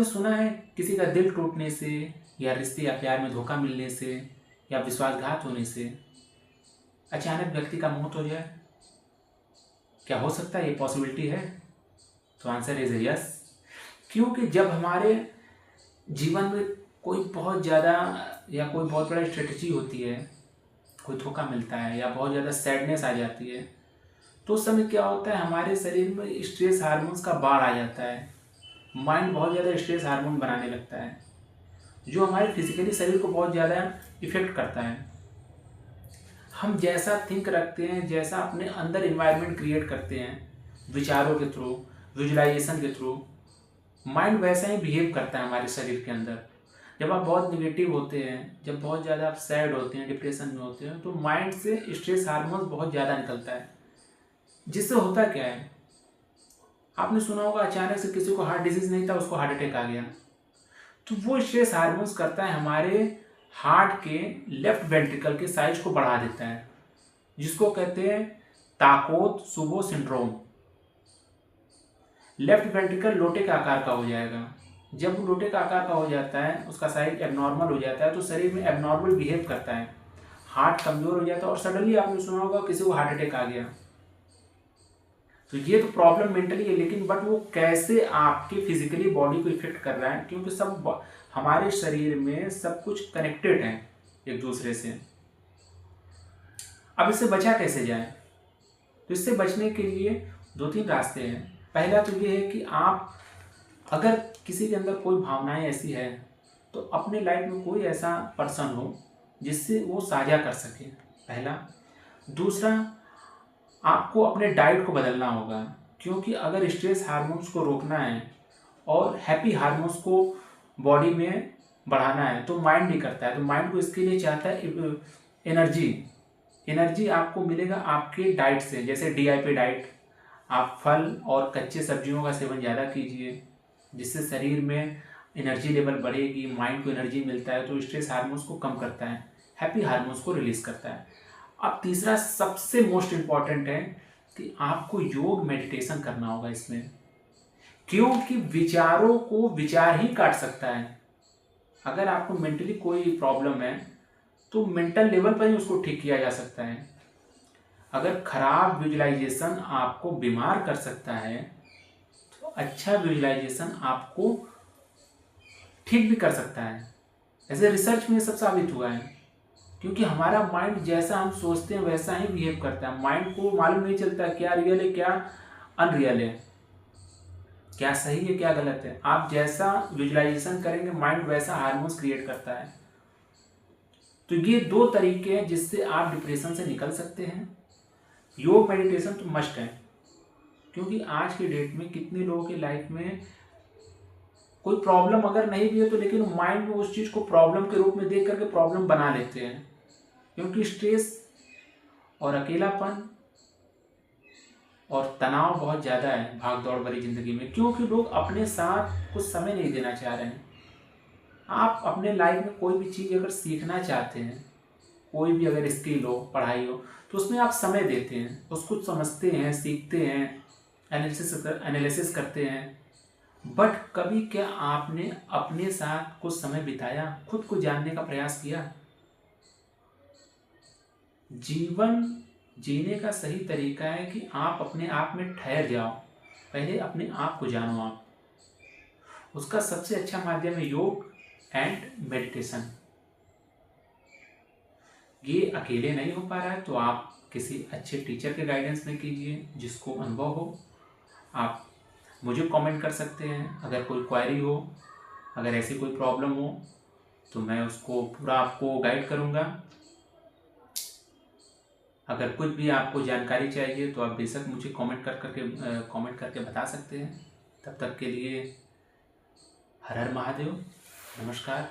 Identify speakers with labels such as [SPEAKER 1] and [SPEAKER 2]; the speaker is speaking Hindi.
[SPEAKER 1] आपने सुना है किसी का दिल टूटने से या रिश्ते या प्यार में धोखा मिलने से या विश्वासघात होने से अचानक व्यक्ति का मौत हो जाए? क्या हो सकता है? ये पॉसिबिलिटी है? तो आंसर इज यस। क्योंकि जब हमारे जीवन में कोई बहुत ज़्यादा या कोई बहुत बड़ा स्ट्रेटजी होती है, कोई धोखा मिलता है या बहुत ज़्यादा सैडनेस आ जाती है, तो उस समय क्या होता है, हमारे शरीर में स्ट्रेस हार्मोन्स का बाढ़ आ जाता है। माइंड बहुत ज़्यादा स्ट्रेस हार्मोन बनाने लगता है, जो हमारे फिजिकली शरीर को बहुत ज़्यादा इफेक्ट करता है। हम जैसा थिंक रखते हैं, जैसा अपने अंदर इन्वायरमेंट क्रिएट करते हैं विचारों के थ्रू, विजुलाइजेशन के थ्रू, माइंड वैसा ही बिहेव करता है हमारे शरीर के अंदर। जब आप बहुत निगेटिव होते हैं, जब बहुत ज़्यादा आप सैड होते हैं, डिप्रेशन में होते हैं, तो माइंड से स्ट्रेस हार्मोन बहुत ज़्यादा निकलता है। जिससे होता क्या है, आपने सुना होगा अचानक से किसी को हार्ट डिजीज नहीं था, उसको हार्ट अटैक आ गया। तो वो स्ट्रेस हार्मोन्स करता है हमारे हार्ट के लेफ्ट वेंट्रिकल के साइज को बढ़ा देता है, जिसको कहते हैं ताकोत्सुबो सिंड्रोम। लेफ्ट वेंट्रिकल लोटे के आकार का हो जाएगा। जब वो लोटे का आकार का हो जाता है, उसका साइज एबनॉर्मल हो जाता है, तो शरीर में एबनॉर्मल बिहेव करता है, हार्ट कमजोर हो जाता है और सडनली आपने सुना होगा किसी को हार्ट अटैक आ गया। तो ये तो प्रॉब्लम मेंटली है, लेकिन बट वो कैसे आपके फिजिकली बॉडी को इफेक्ट कर रहा है, क्योंकि सब हमारे शरीर में सब कुछ कनेक्टेड है एक दूसरे से। अब इससे बचा कैसे जाए? तो इससे बचने के लिए 2-3 रास्ते हैं। पहला तो ये है कि आप अगर किसी के अंदर कोई भावनाएं ऐसी है, तो अपने लाइफ में कोई ऐसा पर्सन हो जिससे वो साझा कर सके, पहला। दूसरा, आपको अपने डाइट को बदलना होगा, क्योंकि अगर स्ट्रेस हार्मोन्स को रोकना है और हैप्पी हार्मोन्स को बॉडी में बढ़ाना है, तो माइंड भी करता है। तो माइंड को इसके लिए चाहता है एनर्जी आपको मिलेगा आपके डाइट से, जैसे DIP डाइट। आप फल और कच्चे सब्जियों का सेवन ज़्यादा कीजिए, जिससे शरीर में एनर्जी लेवल बढ़ेगी, माइंड को एनर्जी मिलता है, तो स्ट्रेस हार्मोन्स को कम करता है, हैप्पी हार्मोन्स को रिलीज करता है। अब तीसरा सबसे मोस्ट इम्पॉर्टेंट है कि आपको योग मेडिटेशन करना होगा इसमें, क्योंकि विचारों को विचार ही काट सकता है। अगर आपको मेंटली कोई प्रॉब्लम है, तो मेंटल लेवल पर ही उसको ठीक किया जा सकता है। अगर खराब विजुलाइजेशन आपको बीमार कर सकता है, तो अच्छा विजुलाइजेशन आपको ठीक भी कर सकता है। ऐसे रिसर्च में सब साबित हुआ है, क्योंकि हमारा माइंड जैसा हम सोचते हैं वैसा ही बिहेव करता है। माइंड को मालूम नहीं चलता क्या रियल है क्या अनरियल है, क्या सही है क्या गलत है। आप जैसा विजुलाइजेशन करेंगे, माइंड वैसा हार्मोन्स क्रिएट करता है। तो ये 2 तरीके हैं जिससे आप डिप्रेशन से निकल सकते हैं। योग मेडिटेशन तो मस्ट है, क्योंकि आज की डेट में कितने लोगों की लाइफ में कोई प्रॉब्लम अगर नहीं भी है, तो लेकिन माइंड में उस चीज़ को प्रॉब्लम के रूप में देख करके प्रॉब्लम बना लेते हैं, क्योंकि स्ट्रेस और अकेलापन और तनाव बहुत ज़्यादा है भाग दौड़ भरी ज़िंदगी में, क्योंकि लोग अपने साथ कुछ समय नहीं देना चाह रहे हैं। आप अपने लाइफ में कोई भी चीज़ अगर सीखना चाहते हैं, कोई भी अगर स्किल हो, पढ़ाई हो, तो उसमें आप समय देते हैं, उसको समझते हैं, सीखते हैं, एनालिसिस करते हैं। बट कभी क्या आपने अपने साथ कुछ समय बिताया, खुद को जानने का प्रयास किया? जीवन जीने का सही तरीका है कि आप अपने आप में ठहर जाओ, पहले अपने आप को जानो। आप उसका सबसे अच्छा माध्यम है योग एंड मेडिटेशन। ये अकेले नहीं हो पा रहा है, तो आप किसी अच्छे टीचर के गाइडेंस में कीजिए, जिसको अनुभव हो। आप मुझे कमेंट कर सकते हैं, अगर कोई क्वेरी हो, अगर ऐसी कोई प्रॉब्लम हो, तो मैं उसको पूरा आपको गाइड करूँगा। अगर कुछ भी आपको जानकारी चाहिए, तो आप बेशक मुझे कमेंट करके बता सकते हैं। तब तक के लिए हर हर महादेव, नमस्कार।